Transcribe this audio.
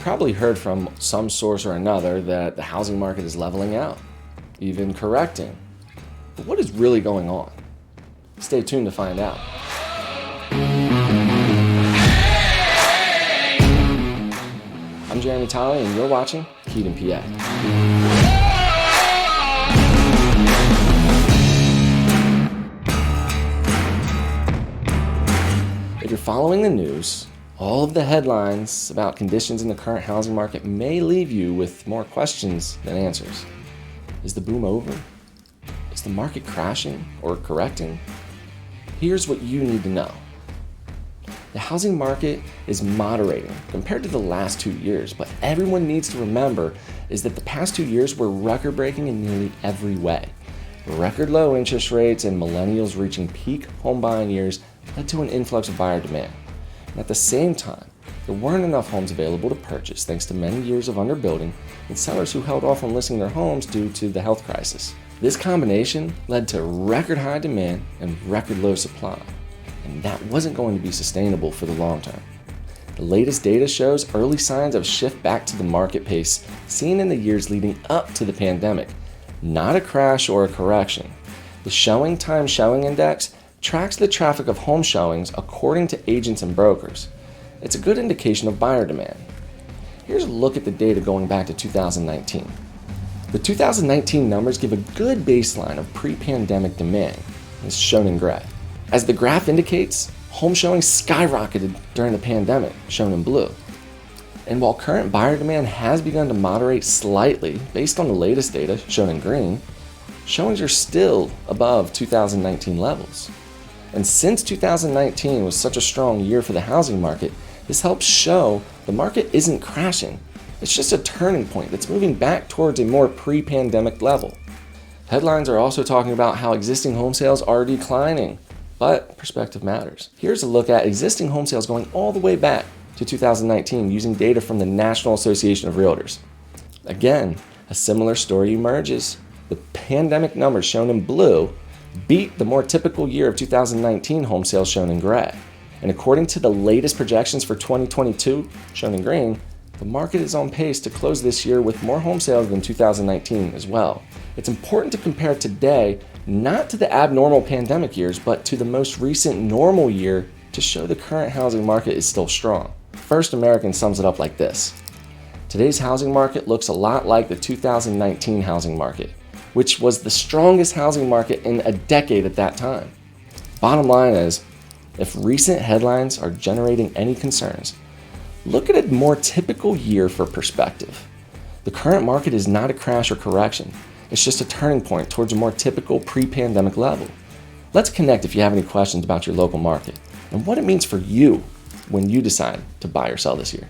Probably heard from some source or another that the housing market is leveling out, even correcting. But what is really going on? Stay tuned to find out. I'm Jeremy Tolley, and you're watching Keaton, PA. If you're following the news, all of the headlines about conditions in the current housing market may leave you with more questions than answers. Is the boom over? Is the market crashing or correcting? Here's what you need to know. The housing market is moderating compared to the last 2 years, but everyone needs to remember is that the past 2 years were record-breaking in nearly every way. Record low interest rates and millennials reaching peak home buying years led to an influx of buyer demand. And at the same time, there weren't enough homes available to purchase thanks to many years of underbuilding and sellers who held off on listing their homes due to the health crisis. This combination led to record high demand and record low supply, and that wasn't going to be sustainable for the long term. The latest data shows early signs of shift back to the market pace seen in the years leading up to the pandemic, not a crash or a correction. The Showing Time Showing Index tracks the traffic of home showings according to agents and brokers. It's a good indication of buyer demand. Here's a look at the data going back to 2019. The 2019 numbers give a good baseline of pre-pandemic demand, as shown in gray. As the graph indicates, home showings skyrocketed during the pandemic, shown in blue. And while current buyer demand has begun to moderate slightly based on the latest data, shown in green, showings are still above 2019 levels. And since 2019 was such a strong year for the housing market, this helps show the market isn't crashing. It's just a turning point that's moving back towards a more pre-pandemic level. Headlines are also talking about how existing home sales are declining, but perspective matters. Here's a look at existing home sales going all the way back to 2019 using data from the National Association of Realtors. Again, a similar story emerges. The pandemic numbers shown in blue beat the more typical year of 2019 home sales shown in gray. And according to the latest projections for 2022, shown in green, the market is on pace to close this year with more home sales than 2019 as well. It's important to compare today not to the abnormal pandemic years, but to the most recent normal year to show the current housing market is still strong. First American sums it up like this. Today's housing market looks a lot like the 2019 housing market, which was the strongest housing market in a decade at that time. Bottom line is, if recent headlines are generating any concerns, look at a more typical year for perspective. The current market is not a crash or correction. It's just a turning point towards a more typical pre-pandemic level. Let's connect if you have any questions about your local market and what it means for you when you decide to buy or sell this year.